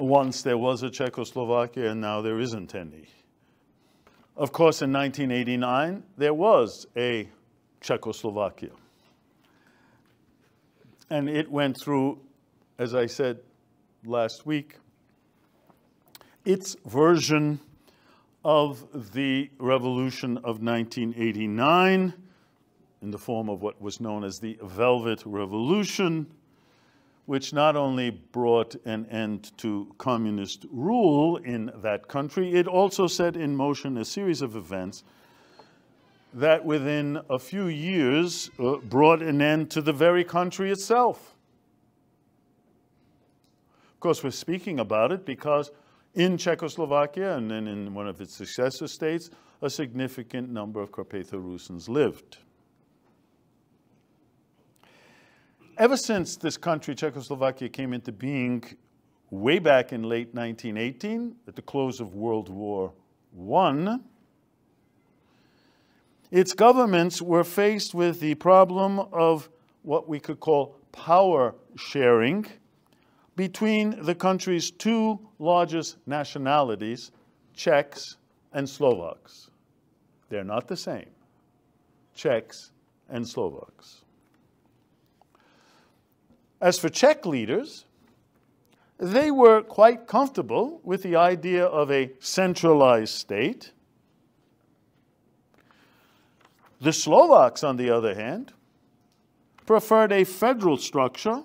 once there was a Czechoslovakia and now there isn't any. Of course, in 1989, there was a Czechoslovakia. And it went through, as I said last week, its version of the revolution of 1989 in the form of what was known as the Velvet Revolution, which not only brought an end to communist rule in that country, it also set in motion a series of events that within a few years brought an end to the very country itself. Of course, we're speaking about it because in Czechoslovakia and then in one of its successor states, a significant number of Carpatho-Rusyns lived. Ever since this country, Czechoslovakia, came into being way back in late 1918, at the close of World War I, its governments were faced with the problem of what we could call power sharing between the country's two largest nationalities, Czechs and Slovaks. They're not the same, Czechs and Slovaks. As for Czech leaders, they were quite comfortable with the idea of a centralized state. The Slovaks, on the other hand, preferred a federal structure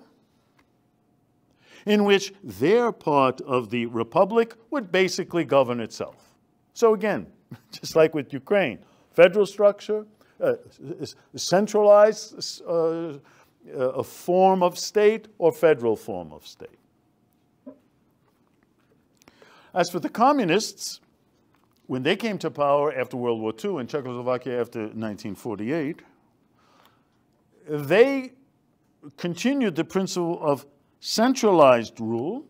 in which their part of the republic would basically govern itself. So again, just like with Ukraine, federal structure, centralized a form of state or federal form of state. As for the communists, when they came to power after World War II in Czechoslovakia after 1948, they continued the principle of centralized rule,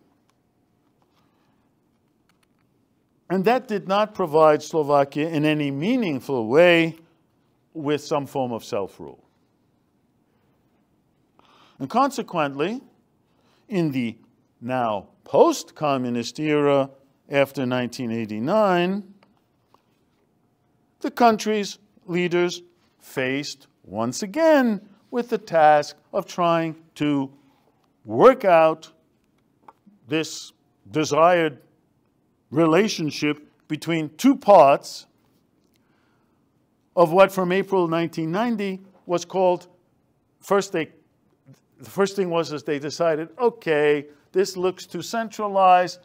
and that did not provide Slovakia in any meaningful way with some form of self-rule. And consequently, in the now post-communist era after 1989, the country's leaders faced once again with the task of trying to work out this desired relationship between two parts of what from April 1990 was called, the first thing was they decided, okay, this looks too centralized.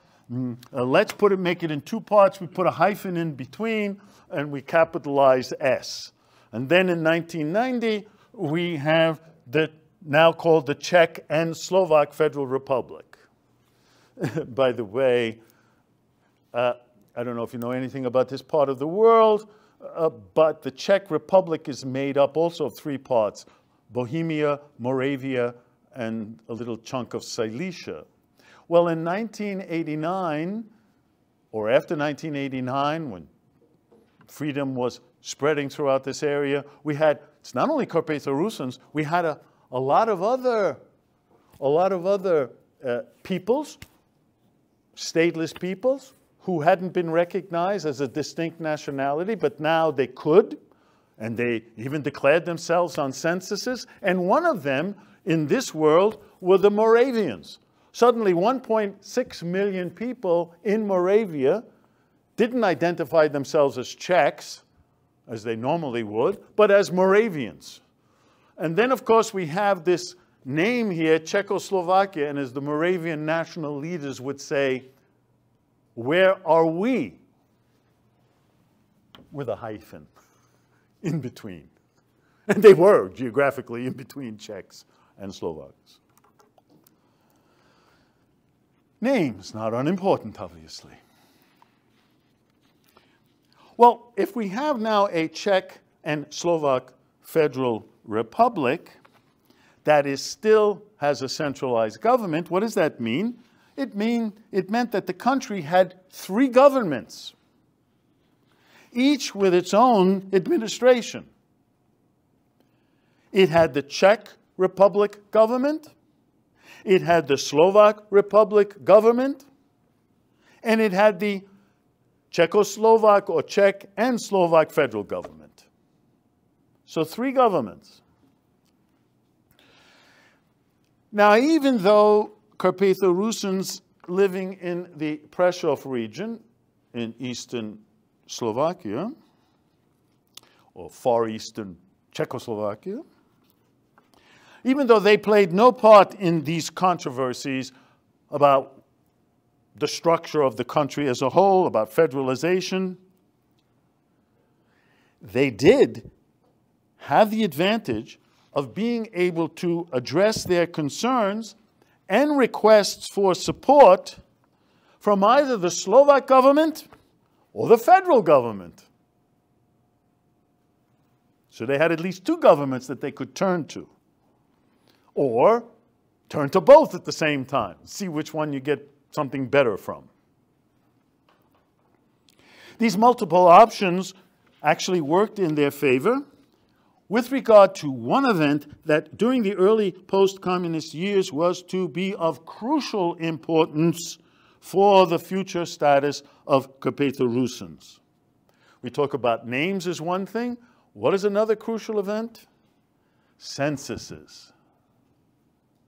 Let's make it in two parts. We put a hyphen in between, and we capitalize S. And then in 1990, we have the now called the Czech and Slovak Federal Republic. By the way, I don't know if you know anything about this part of the world, but the Czech Republic is made up also of three parts: Bohemia, Moravia, and a little chunk of Silesia. Well, in 1989, or after 1989, when freedom was spreading throughout this area, we had, it's not only Carpatho-Rusyns, we had a lot of other peoples, stateless peoples, who hadn't been recognized as a distinct nationality, but now they could, and they even declared themselves on censuses. And one of them in this world were the Moravians. Suddenly 1.6 million people in Moravia didn't identify themselves as Czechs, as they normally would, but as Moravians. And then, of course, we have this name here, Czechoslovakia, and as the Moravian national leaders would say, where are we? With a hyphen in between. And they were geographically in between Czechs and Slovaks. Names, not unimportant, obviously. Well, if we have now a Czech and Slovak Federal Republic that still has a centralized government, what does that mean? It meant that the country had three governments, each with its own administration. It had the Czech Republic government, it had the Slovak Republic government, and it had the Czechoslovak or Czech and Slovak federal government. So 3 governments. Now, even though Carpatho-Rusyns living in the Prešov region in eastern Slovakia, or far eastern Czechoslovakia, even though they played no part in these controversies about the structure of the country as a whole, about federalization, they did have the advantage of being able to address their concerns and requests for support from either the Slovak government or the federal government. So they had at least 2 governments that they could turn to, or turn to both at the same time, see which one you get something better from. These multiple options actually worked in their favor with regard to one event that during the early post-communist years was to be of crucial importance for the future status of Carpatho-Rusyns. We talk about names as one thing. What is another crucial event? Censuses.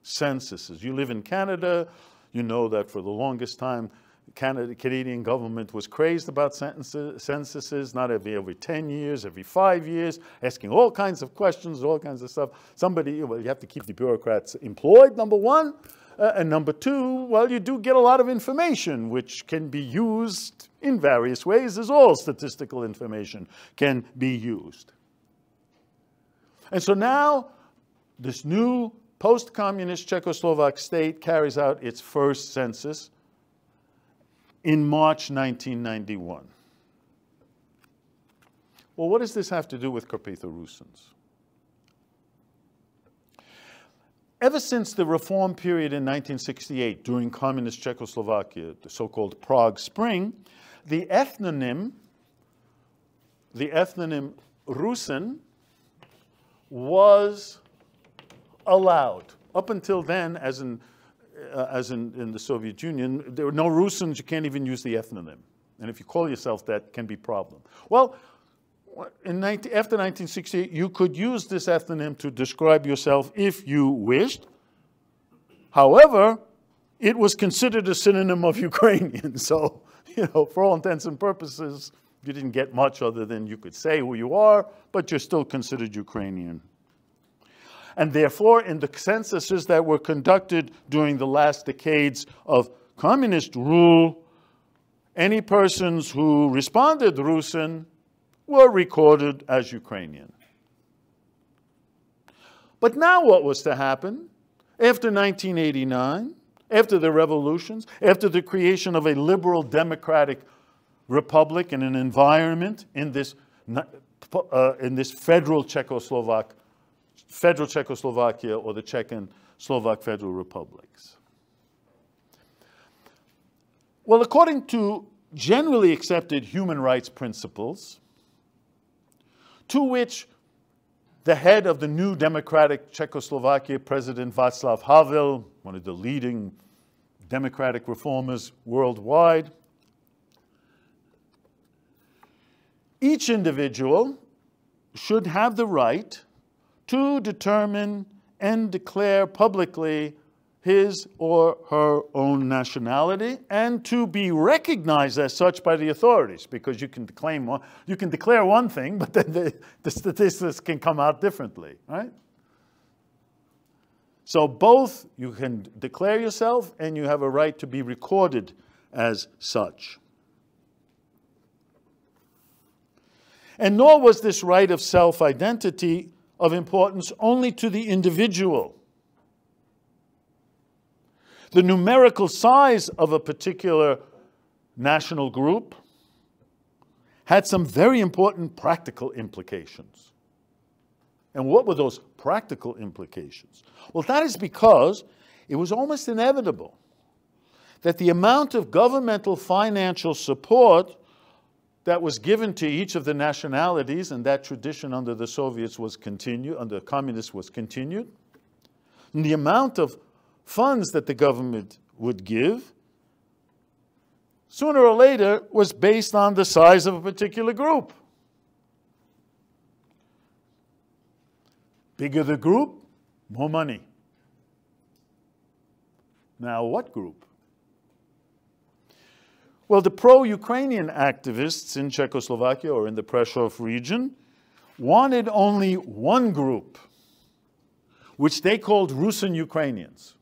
Censuses. You live in Canada, you know that for the longest time, the Canadian government was crazed about censuses, not every 10 years, every 5 years, asking all kinds of questions, all kinds of stuff. Well, you have to keep the bureaucrats employed, number one. And number 2, well, you do get a lot of information, which can be used in various ways, as all statistical information can be used. And so now, this new post-communist Czechoslovak state carries out its first census in March 1991. Well, what does this have to do with Carpatho-Rusyns? Ever since the reform period in 1968, during communist Czechoslovakia, the so-called Prague Spring, the ethnonym Rusyn was allowed. Up until then, as in the Soviet Union, there were no Rusyns, you can't even use the ethnonym. And if you call yourself that, it can be a problem. Well, after 1968, you could use this ethnonym to describe yourself if you wished. However, it was considered a synonym of Ukrainian. So, for all intents and purposes, you didn't get much other than you could say who you are, but you're still considered Ukrainian. And therefore, in the censuses that were conducted during the last decades of communist rule, any persons who responded Rusyn were recorded as Ukrainian. But now what was to happen? After 1989, after the revolutions, after the creation of a liberal democratic republic and an environment in this federal Czechoslovakia or the Czech and Slovak federal republics. Well, according to generally accepted human rights principles, to which the head of the new democratic Czechoslovakia, President Václav Havel, one of the leading democratic reformers worldwide, each individual should have the right to determine and declare publicly his or her own nationality and to be recognized as such by the authorities, because you can declare one thing, but then the statistics can come out differently, right? So both you can declare yourself and you have a right to be recorded as such. And nor was this right of self-identity of importance only to the individual. The numerical size of a particular national group had some very important practical implications. And what were those practical implications? Well, that is because it was almost inevitable that the amount of governmental financial support that was given to each of the nationalities, and that tradition under the Soviets was continued, under the communists was continued, and the amount of funds that the government would give sooner or later, was based on the size of a particular group. Bigger the group, more money. Now, what group? Well, the pro-Ukrainian activists in Czechoslovakia or in the Prešov region wanted only one group, which they called Rusyn-Ukrainians.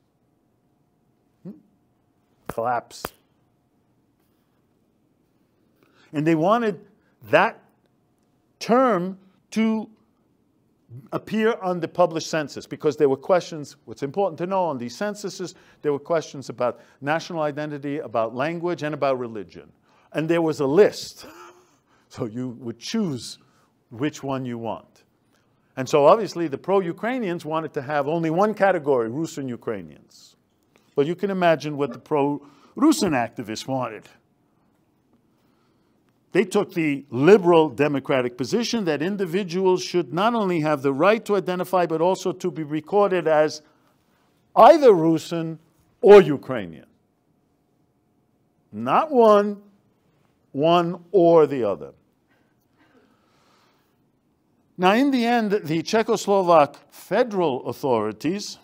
Collapse. And they wanted that term to appear on the published census because there were questions, what's important to know on these censuses, there were questions about national identity, about language, and about religion. And there was a list. So you would choose which one you want. And so obviously the pro-Ukrainians wanted to have only one category, Rusyn-Ukrainians. But you can imagine what the pro-Rusyn activists wanted. They took the liberal democratic position that individuals should not only have the right to identify, but also to be recorded as either Rusyn or Ukrainian. Not one or the other. Now, in the end, the Czechoslovak federal authorities,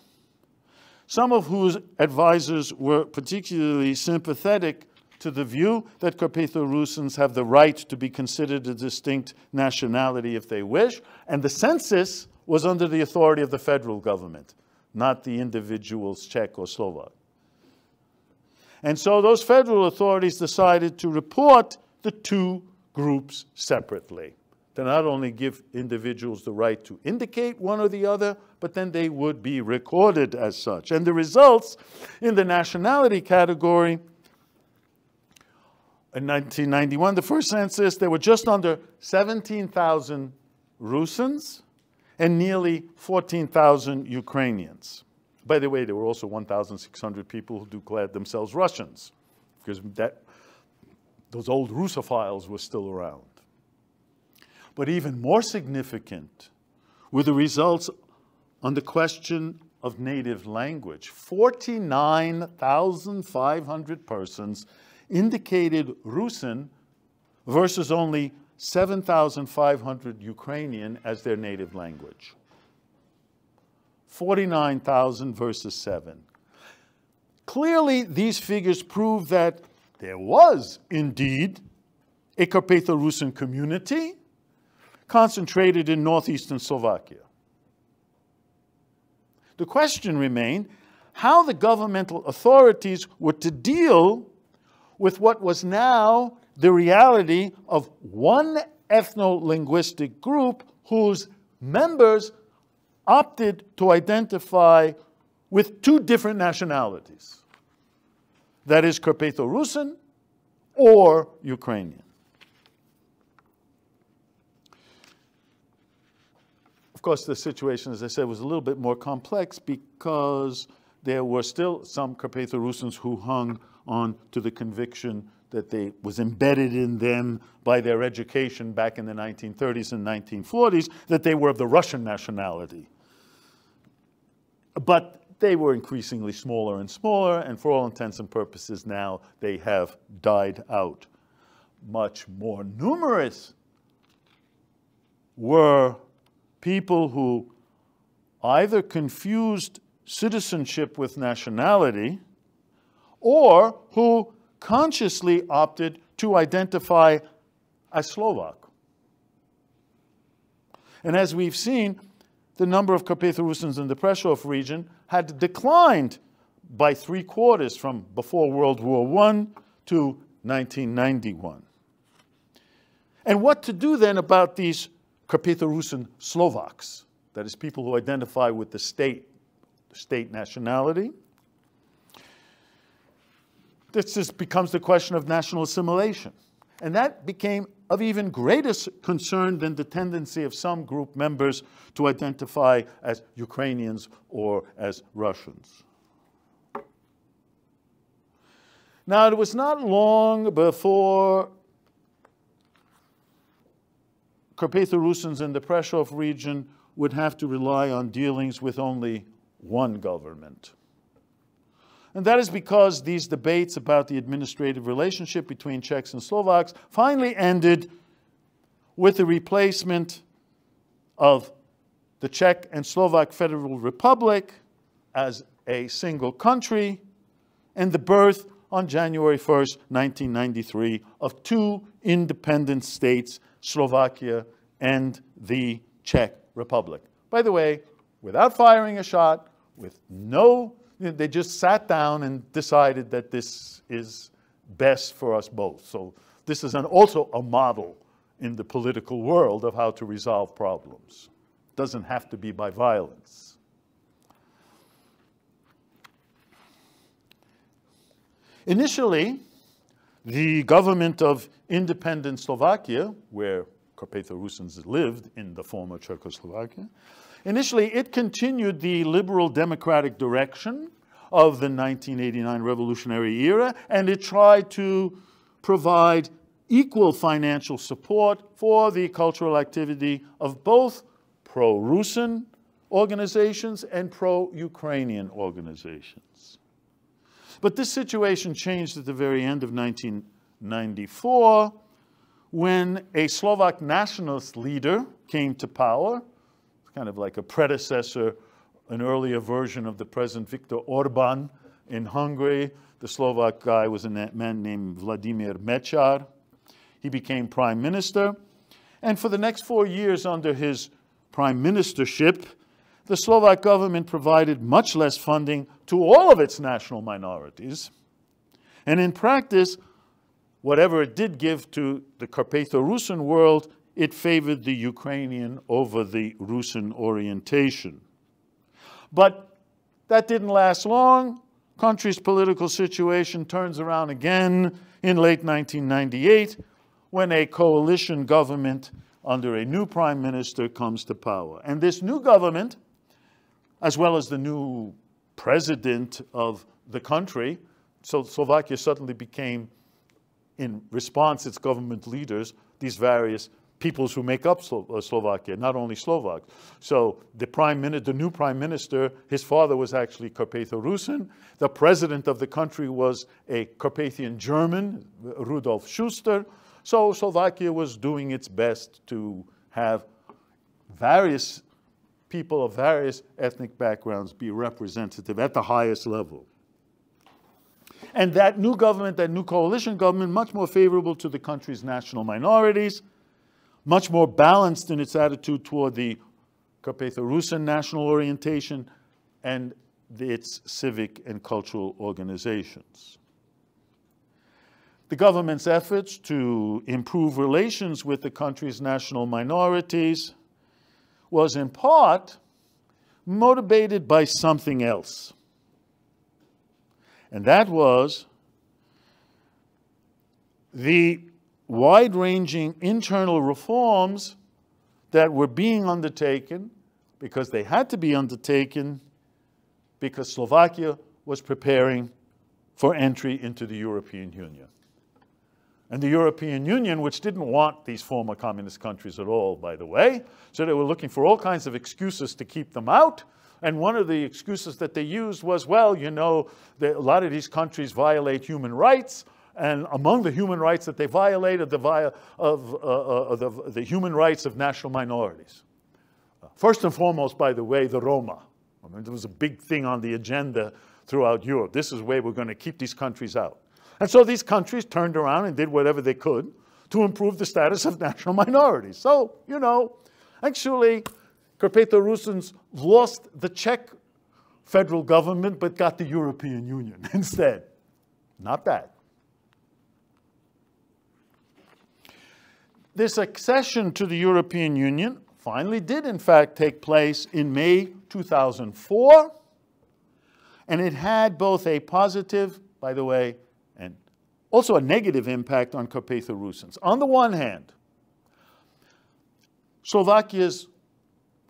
some of whose advisors were particularly sympathetic to the view that Carpatho-Rusyns have the right to be considered a distinct nationality if they wish, and the census was under the authority of the federal government, not the individuals Czech or Slovak. And so those federal authorities decided to report the two groups separately, to not only give individuals the right to indicate one or the other, but then they would be recorded as such. And the results in the nationality category, in 1991, the first census, there were just under 17,000 Rusyns and nearly 14,000 Ukrainians. By the way, there were also 1,600 people who declared themselves Russians, because those old Russophiles were still around. But even more significant were the results on the question of native language. 49,500 persons indicated Rusyn versus only 7,500 Ukrainian as their native language. 49,000 versus 7. Clearly, these figures prove that there was indeed a Carpatho-Rusyn community concentrated in northeastern Slovakia. The question remained how the governmental authorities were to deal with what was now the reality of one ethno-linguistic group whose members opted to identify with two different nationalities. That is Carpatho-Rusyn or Ukrainian. Of course, the situation, as I said, was a little bit more complex because there were still some Carpatho-Rusyns who hung on to the conviction that was embedded in them by their education back in the 1930s and 1940s, that they were of the Russian nationality. But they were increasingly smaller and smaller, and for all intents and purposes now, they have died out. Much more numerous were people who either confused citizenship with nationality, or who consciously opted to identify as Slovak. And as we've seen, the number of Carpatho-Rusyns in the Prešov region had declined by 3/4 from before World War I to 1991. And what to do then about these Carpatho-Rusyn Slovaks, that is, people who identify with the state nationality? This just becomes the question of national assimilation. And that became of even greater concern than the tendency of some group members to identify as Ukrainians or as Russians. Now, it was not long before Carpatho-Rusyns in the Prešov region would have to rely on dealings with only one government. And that is because these debates about the administrative relationship between Czechs and Slovaks finally ended with the replacement of the Czech and Slovak Federal Republic as a single country and the birth on January 1st, 1993, of two independent states, Slovakia and the Czech Republic. By the way, without firing a shot, with no, they just sat down and decided that this is best for us both. So this is also a model in the political world of how to resolve problems. It doesn't have to be by violence. Initially, the government of independent Slovakia, where Carpatho-Rusyns lived in the former Czechoslovakia, initially it continued the liberal democratic direction of the 1989 revolutionary era, and it tried to provide equal financial support for the cultural activity of both pro-Rusin organizations and pro-Ukrainian organizations. But this situation changed at the very end of 1994 when a Slovak nationalist leader came to power, kind of like a predecessor, an earlier version of the present Viktor Orban in Hungary. The Slovak guy was a man named Vladimir Mečiar. He became prime minister. And for the next 4 years under his prime ministership, the Slovak government provided much less funding to all of its national minorities. And in practice, whatever it did give to the Carpatho-Rusyn world, it favored the Ukrainian over the Rusin orientation. But that didn't last long. Country's political situation turns around again in late 1998 when a coalition government under a new prime minister comes to power. And this new government, as well as the new president of the country, so Slovakia suddenly became, in response, its government leaders, these various peoples who make up Slovakia, not only Slovaks. So the new prime minister, his father was actually Carpatho-Rusyn. The president of the country was a Carpathian German, Rudolf Schuster. So Slovakia was doing its best to have various people of various ethnic backgrounds be representative at the highest level. And that new government, that new coalition government, much more favorable to the country's national minorities, much more balanced in its attitude toward the Carpatho-Rusyn national orientation and its civic and cultural organizations. The government's efforts to improve relations with the country's national minorities was in part motivated by something else. And that was the wide-ranging internal reforms that were being undertaken because they had to be undertaken because Slovakia was preparing for entry into the European Union. And the European Union, which didn't want these former communist countries at all, by the way, so they were looking for all kinds of excuses to keep them out. And one of the excuses that they used was, well, you know, a lot of these countries violate human rights, and among the human rights that they violate are the human rights of national minorities. First and foremost, by the way, the Roma. I mean, there was a big thing on the agenda throughout Europe. This is where we're going to keep these countries out. And so these countries turned around and did whatever they could to improve the status of national minorities. So, you know, actually, Carpatho-Rusyns lost the Czech federal government, but got the European Union instead. Not bad. This accession to the European Union finally did, in fact, take place in May 2004. And it had both a positive, by the way, and also a negative impact on Carpatho-Rusyns. On the one hand, Slovakia's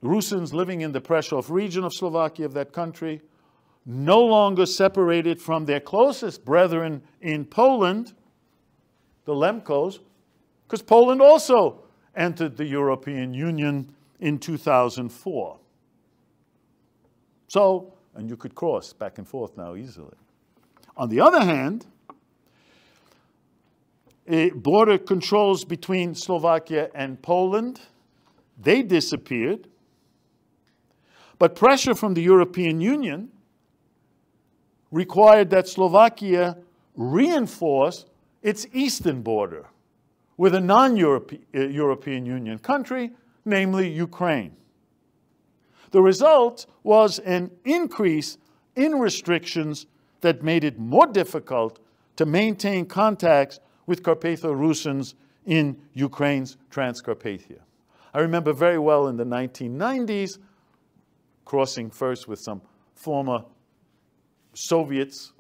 Rusyns living in the Prešov region of Slovakia, of that country, no longer separated from their closest brethren in Poland, the Lemkos, because Poland also entered the European Union in 2004. So, and you could cross back and forth now easily. On the other hand, border controls between Slovakia and Poland, they disappeared. But pressure from the European Union required that Slovakia reinforce its eastern border with a non-European Union country, namely Ukraine. The result was an increase in restrictions that made it more difficult to maintain contacts with Carpatho-Rusyns in Ukraine's Transcarpathia. I remember very well in the 1990s, crossing first with some former Soviets,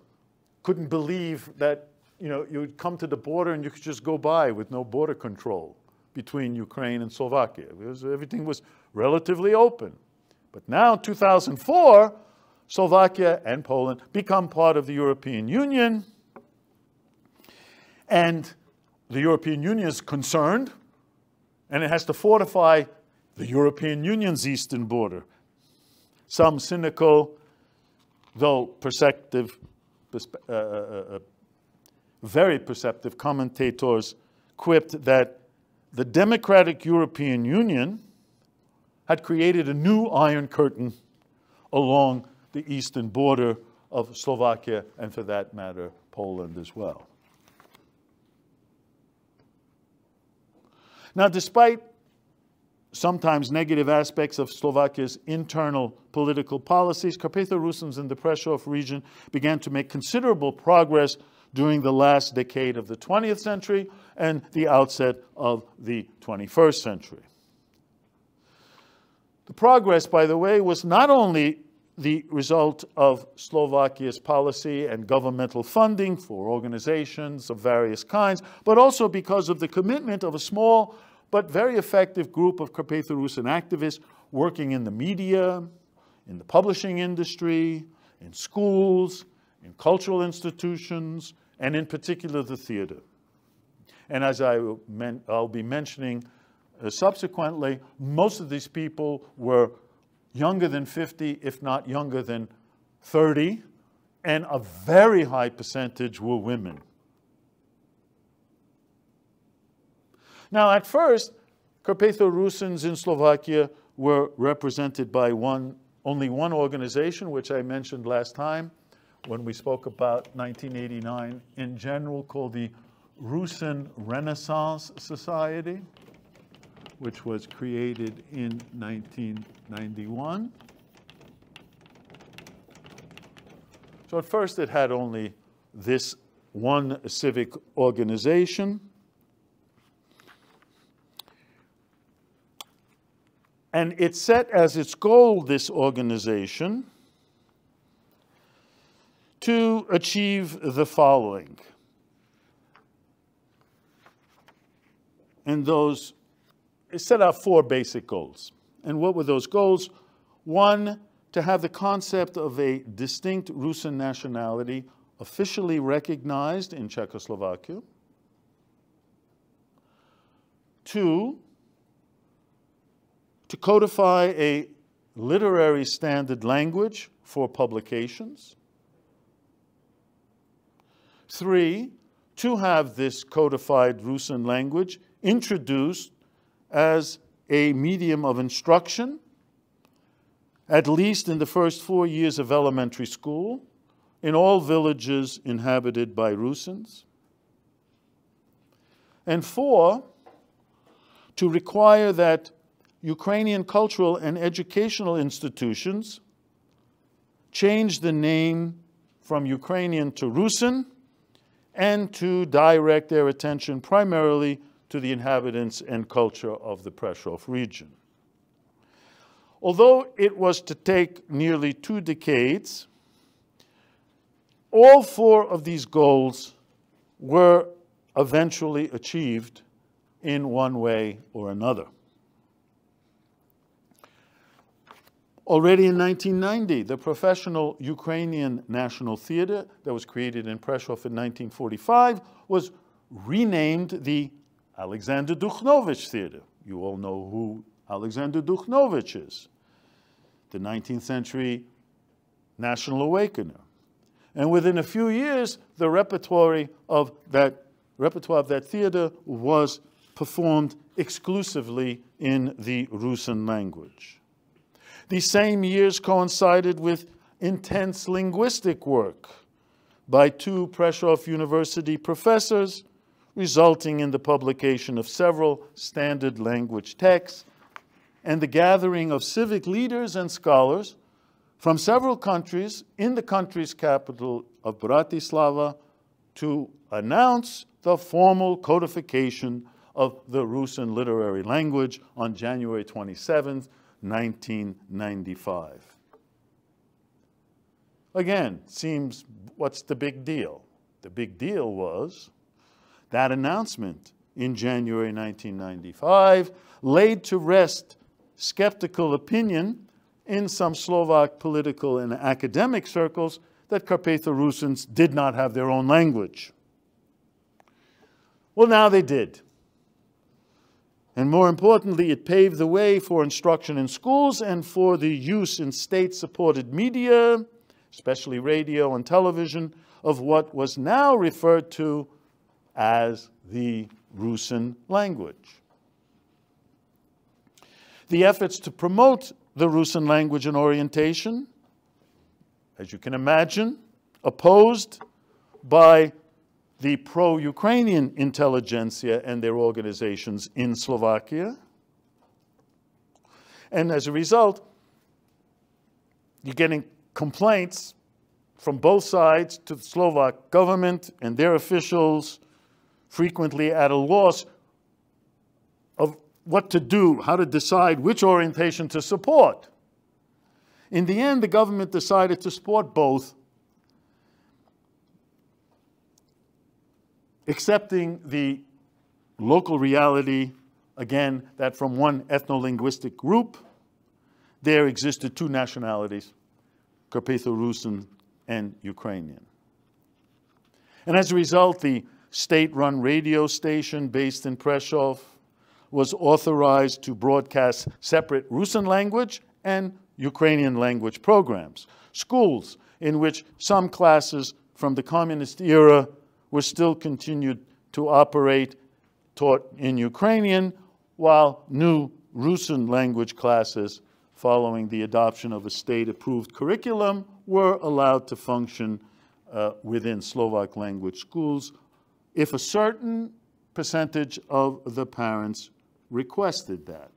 couldn't believe that you would come to the border and you could just go by with no border control between Ukraine and Slovakia. Everything was relatively open. But now, 2004, Slovakia and Poland become part of the European Union. And the European Union is concerned, and it has to fortify the European Union's eastern border. Some cynical, though very perceptive commentators quipped that the democratic European Union had created a new Iron Curtain along the eastern border of Slovakia, and for that matter, Poland as well. Now, despite sometimes negative aspects of Slovakia's internal political policies, Carpatho-Rusyns in the Prešov region began to make considerable progress during the last decade of the 20th century and the outset of the 21st century. The progress, by the way, was not only the result of Slovakia's policy and governmental funding for organizations of various kinds, but also because of the commitment of a small but very effective group of Carpatho-Rusyn activists working in the media, in the publishing industry, in schools, in cultural institutions, and in particular the theater. And as I'll be mentioning subsequently, most of these people were younger than 50, if not younger than 30, and a very high percentage were women. Now, at first, Carpatho-Rusyns in Slovakia were represented by only one organization, which I mentioned last time when we spoke about 1989 in general, called the Rusyn Renaissance Society, which was created in 1991. So at first it had only this one civic organization. And it set as its goal, this organization, to achieve the following. And it set out four basic goals. And what were those goals? One, to have the concept of a distinct Rusyn nationality officially recognized in Czechoslovakia. Two, to codify a literary standard language for publications. Three, to have this codified Rusyn language introduced as a medium of instruction, at least in the first 4 years of elementary school, in all villages inhabited by Rusyns. And four, to require that Ukrainian cultural and educational institutions change the name from Ukrainian to Rusyn, and to direct their attention primarily to the inhabitants and culture of the Prešov region. Although it was to take nearly 2 decades, all four of these goals were eventually achieved in one way or another. Already in 1990, the professional Ukrainian National Theater that was created in Prešov in 1945 was renamed the Aleksander Dukhnovych Theater. You all know who Aleksander Dukhnovych is, the 19th century national awakener. And within a few years, the repertoire of that theater was performed exclusively in the Rusyn language. These same years coincided with intense linguistic work by two Prešov University professors, resulting in the publication of several standard language texts and the gathering of civic leaders and scholars from several countries in the country's capital of Bratislava to announce the formal codification of the Rusyn literary language on January 27, 1995. Again, seems, what's the big deal? The big deal was that announcement in January 1995 laid to rest skeptical opinion in some Slovak political and academic circles that Carpatho-Rusyns did not have their own language. Well, now they did. And more importantly, it paved the way for instruction in schools and for the use in state-supported media, especially radio and television, of what was now referred to as the Rusyn language. The efforts to promote the Rusyn language and orientation, as you can imagine, opposed by the pro-Ukrainian intelligentsia and their organizations in Slovakia. And as a result, you're getting complaints from both sides to the Slovak government and their officials, frequently at a loss of what to do, how to decide which orientation to support. In the end, the government decided to support both, accepting the local reality, again, that from one ethno-linguistic group, there existed two nationalities, Carpatho-Rusyn and Ukrainian. And as a result, the state-run radio station based in Prešov was authorized to broadcast separate Rusyn language and Ukrainian language programs. Schools in which some classes from the communist era were still continued to operate, taught in Ukrainian, while new Rusyn language classes, following the adoption of a state-approved curriculum, were allowed to function within Slovak language schools if a certain percentage of the parents requested that.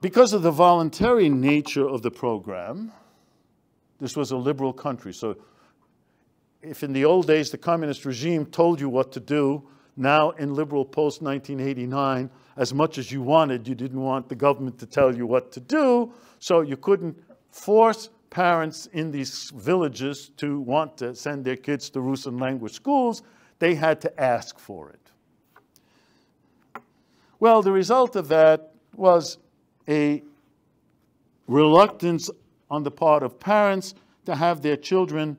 Because of the voluntary nature of the program, this was a liberal country. So if in the old days the communist regime told you what to do, now in liberal post-1989, as much as you wanted, you didn't want the government to tell you what to do, so you couldn't force parents in these villages to want to send their kids to Rusyn language schools. They had to ask for it. Well, the result of that was a reluctance on the part of parents to have their children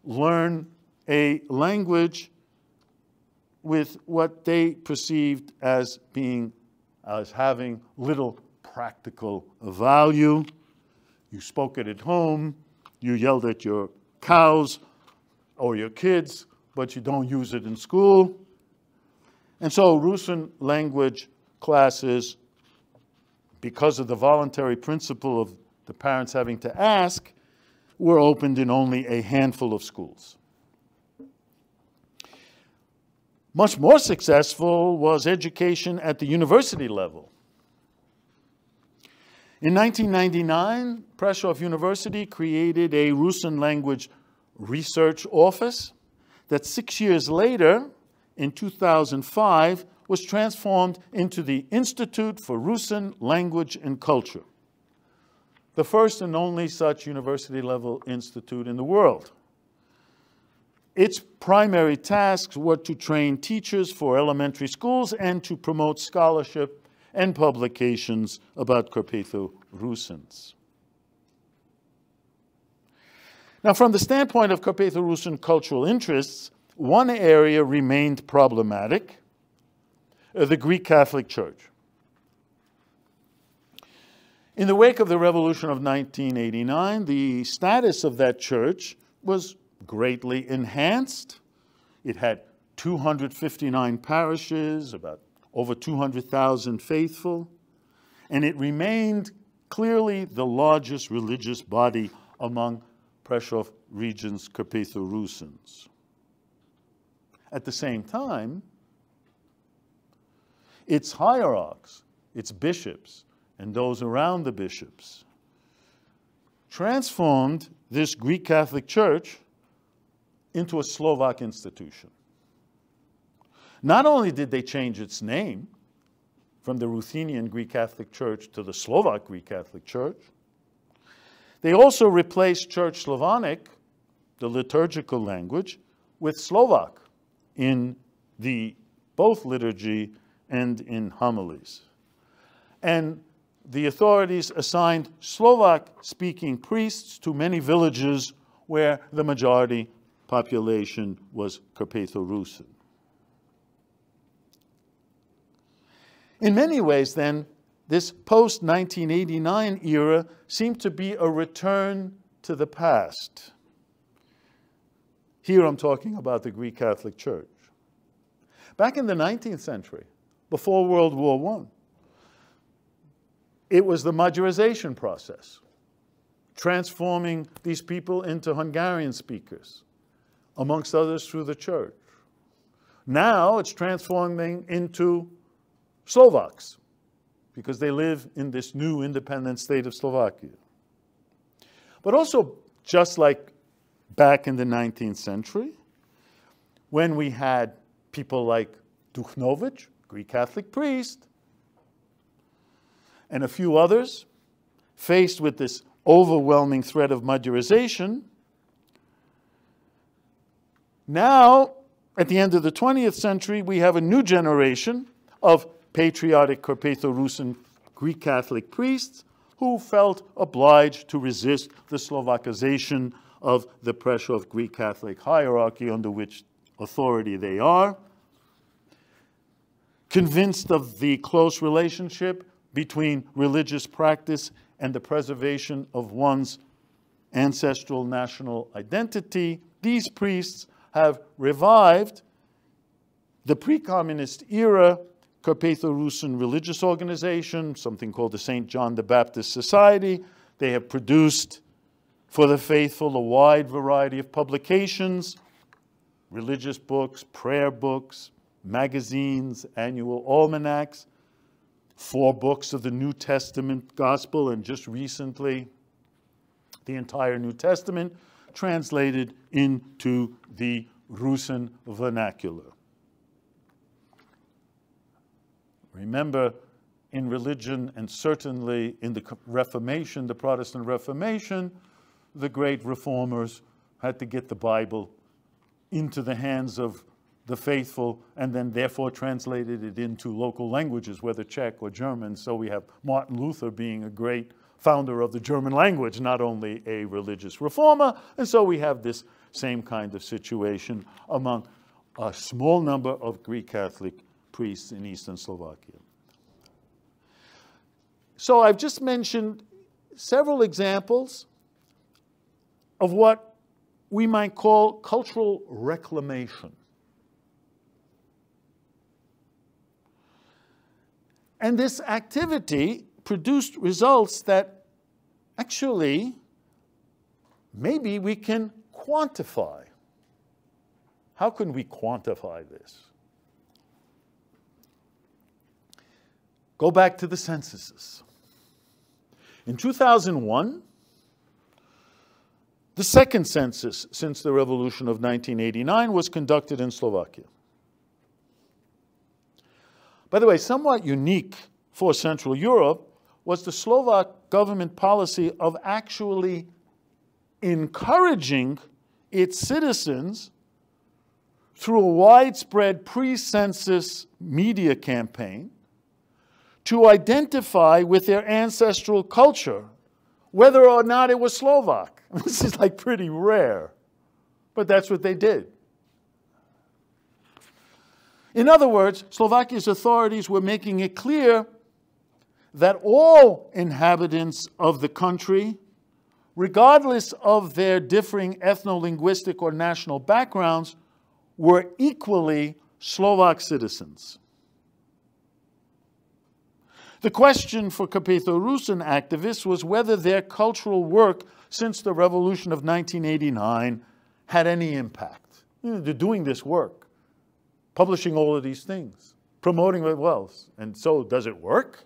learn a language with what they perceived as having little practical value. You spoke it at home, you yelled at your cows or your kids, but you don't use it in school. And so Rusyn language classes, because of the voluntary principle of the parents having to ask, were opened in only a handful of schools. Much more successful was education at the university level. In 1999, Prešov University created a Rusyn language research office that 6 years later, in 2005, was transformed into the Institute for Rusyn Language and Culture, the first and only such university-level institute in the world. Its primary tasks were to train teachers for elementary schools and to promote scholarship and publications about Carpatho-Rusyns. Now, from the standpoint of Carpatho-Rusyn cultural interests, one area remained problematic: the Greek Catholic Church. In the wake of the revolution of 1989, the status of that church was greatly enhanced. It had 259 parishes, about over 200,000 faithful, and it remained clearly the largest religious body among Prešov region's Carpatho-Rusyns. At the same time, its hierarchs, its bishops, and those around the bishops transformed this Greek Catholic Church into a Slovak institution. Not only did they change its name from the Ruthenian Greek Catholic Church to the Slovak Greek Catholic Church, they also replaced Church Slavonic, the liturgical language, with Slovak in both liturgy and in homilies. And the authorities assigned Slovak-speaking priests to many villages where the majority population was Carpatho-Rusyn. In many ways, then, this post-1989 era seemed to be a return to the past. Here I'm talking about the Greek Catholic Church. Back in the 19th century, before World War I, it was the Magyarization process, transforming these people into Hungarian speakers, amongst others through the church. Now it's transforming into Slovaks, because they live in this new independent state of Slovakia. But also, just like back in the 19th century, when we had people like Dukhnovych, Greek Catholic priest, and a few others, faced with this overwhelming threat of Magyarization, now, at the end of the 20th century, we have a new generation of patriotic Carpatho-Rusyn Greek Catholic priests who felt obliged to resist the Slovakization of the Prešov Greek Catholic hierarchy under which authority they are, convinced of the close relationship between religious practice and the preservation of one's ancestral national identity. These priests have revived the pre-communist era Carpatho-Rusyn religious organization, something called the St. John the Baptist Society. They have produced for the faithful a wide variety of publications, religious books, prayer books, magazines, annual almanachs, 4 books of the New Testament Gospel, and just recently, the entire New Testament translated into the Rusin vernacular. Remember, in religion, and certainly in the Reformation, the Protestant Reformation, the great reformers had to get the Bible into the hands of the faithful and then therefore translated it into local languages, whether Czech or German. So we have Martin Luther being a great founder of the German language, not only a religious reformer. And so we have this same kind of situation among a small number of Greek Catholic priests in Eastern Slovakia. So I've just mentioned several examples of what we might call cultural reclamation. And this activity produced results that actually maybe we can quantify. How can we quantify this? Go back to the censuses. In 2001, the second census since the revolution of 1989 was conducted in Slovakia. By the way, somewhat unique for Central Europe was the Slovak government policy of actually encouraging its citizens through a widespread pre-census media campaign to identify with their ancestral culture, whether or not it was Slovak. This is like pretty rare, but that's what they did. In other words, Slovakia's authorities were making it clear that all inhabitants of the country, regardless of their differing ethno-linguistic or national backgrounds, were equally Slovak citizens. The question for Carpatho-Rusyn activists was whether their cultural work since the revolution of 1989 had any impact. They're doing this work, publishing all of these things, promoting it well, and so does it work?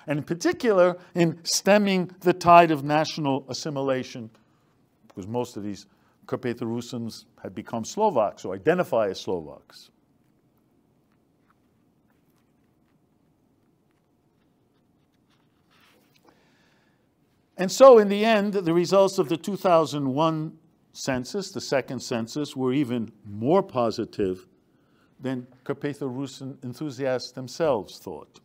And in particular, in stemming the tide of national assimilation, because most of these Carpatho-Rusyns had become Slovaks or identify as Slovaks. And so, in the end, the results of the 2001 census, the second census, were even more positive than Carpatho-Rusyn enthusiasts themselves thought.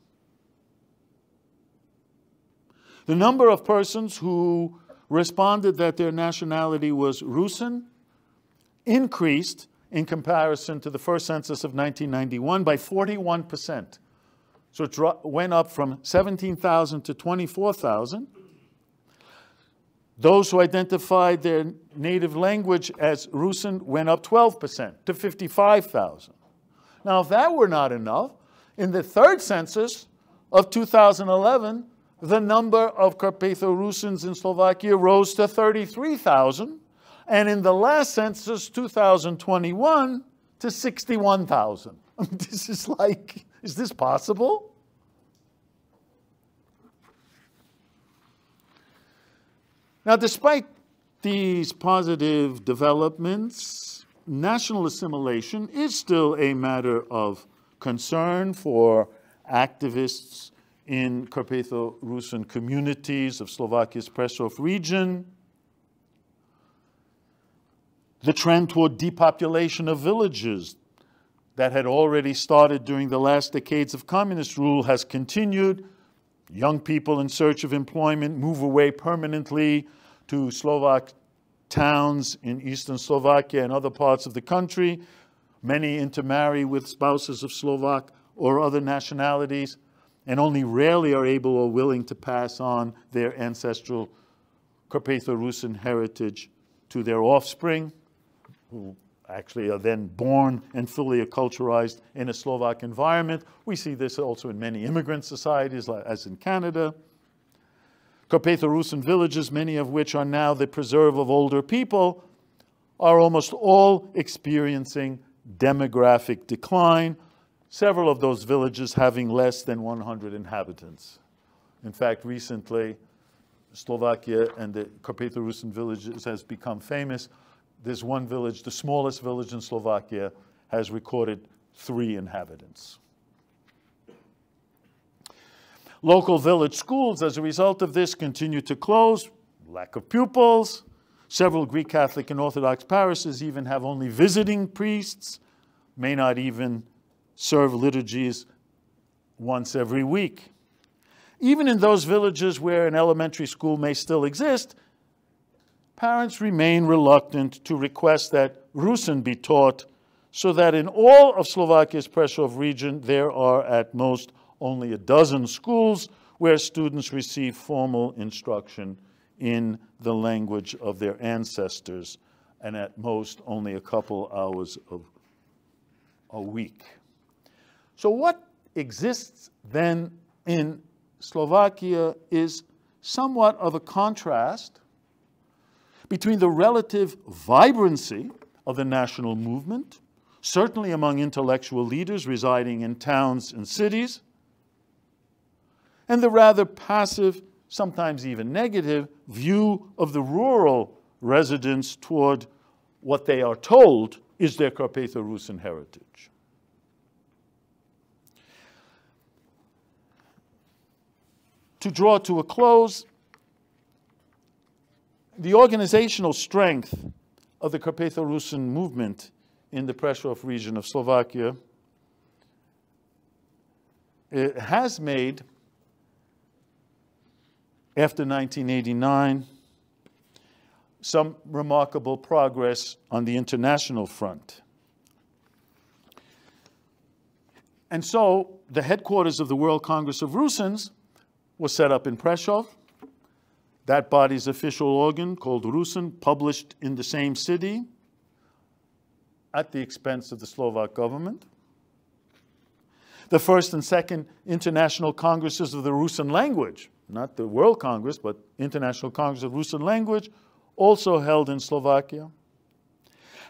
The number of persons who responded that their nationality was Rusyn increased in comparison to the first census of 1991 by 41%. So it went up from 17,000 to 24,000. Those who identified their native language as Rusyn went up 12% to 55,000. Now, if that were not enough, in the third census of 2011, the number of Carpatho-Rusyns in Slovakia rose to 33,000, and in the last census, 2021, to 61,000. This is like, is this possible? Now, despite these positive developments, national assimilation is still a matter of concern for activists in Carpatho-Rusyn communities of Slovakia's Prešov region. The trend toward depopulation of villages that had already started during the last decades of communist rule has continued. Young people in search of employment move away permanently to Slovak towns in eastern Slovakia and other parts of the country. Many intermarry with spouses of Slovak or other nationalities, and only rarely are able or willing to pass on their ancestral Carpatho-Rusyn heritage to their offspring, who actually are then born and fully acculturated in a Slovak environment. We see this also in many immigrant societies, as in Canada. Carpatho-Rusyn villages, many of which are now the preserve of older people, are almost all experiencing demographic decline, several of those villages having less than 100 inhabitants. In fact, recently, Slovakia and the Carpatho-Rusyn villages has become famous. There's one village, the smallest village in Slovakia, has recorded 3 inhabitants. Local village schools, as a result of this, continue to close, lack of pupils. Several Greek Catholic and Orthodox parishes even have only visiting priests, may not even serve liturgies once every week. Even in those villages where an elementary school may still exist, parents remain reluctant to request that Rusyn be taught, so that in all of Slovakia's Prešov region, there are at most only a dozen schools where students receive formal instruction in the language of their ancestors, and at most only a couple hours a week. So what exists then in Slovakia is somewhat of a contrast between the relative vibrancy of the national movement, certainly among intellectual leaders residing in towns and cities, and the rather passive, sometimes even negative, view of the rural residents toward what they are told is their Carpatho-Rusyn heritage. To draw to a close, the organizational strength of the Carpatho-Rusyn movement in the Prešov region of Slovakia has made, after 1989, some remarkable progress on the international front. And so the headquarters of the World Congress of Rusyns was set up in Prešov. That body's official organ, called Rusyn, published in the same city at the expense of the Slovak government. The first and second international congresses of the Rusyn-language, not the World Congress, but International Congress of Rusyn-language, also held in Slovakia.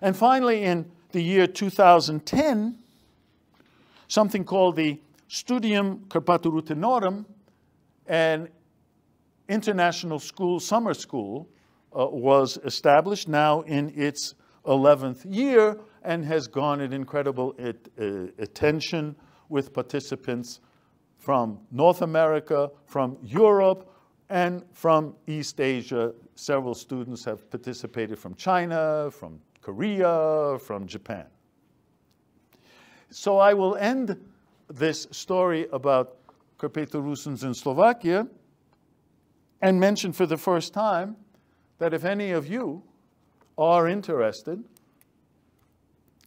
And finally, in the year 2010, something called the Studium Carpatho-Ruthenorum, an international school, summer school, was established, now in its 11th year, and has garnered incredible attention with participants from North America, from Europe, and from East Asia. Several students have participated from China, from Korea, from Japan. So I will end this story about Carpatho-Rusyns in Slovakia and mention for the first time that if any of you are interested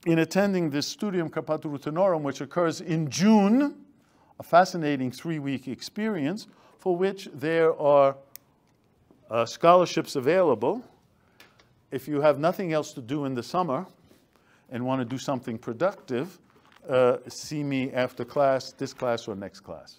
in attending this Studium Carpatho-Ruthenorum, which occurs in June, a fascinating 3-week experience for which there are scholarships available. If you have nothing else to do in the summer and want to do something productive, see me after class, this class or next class.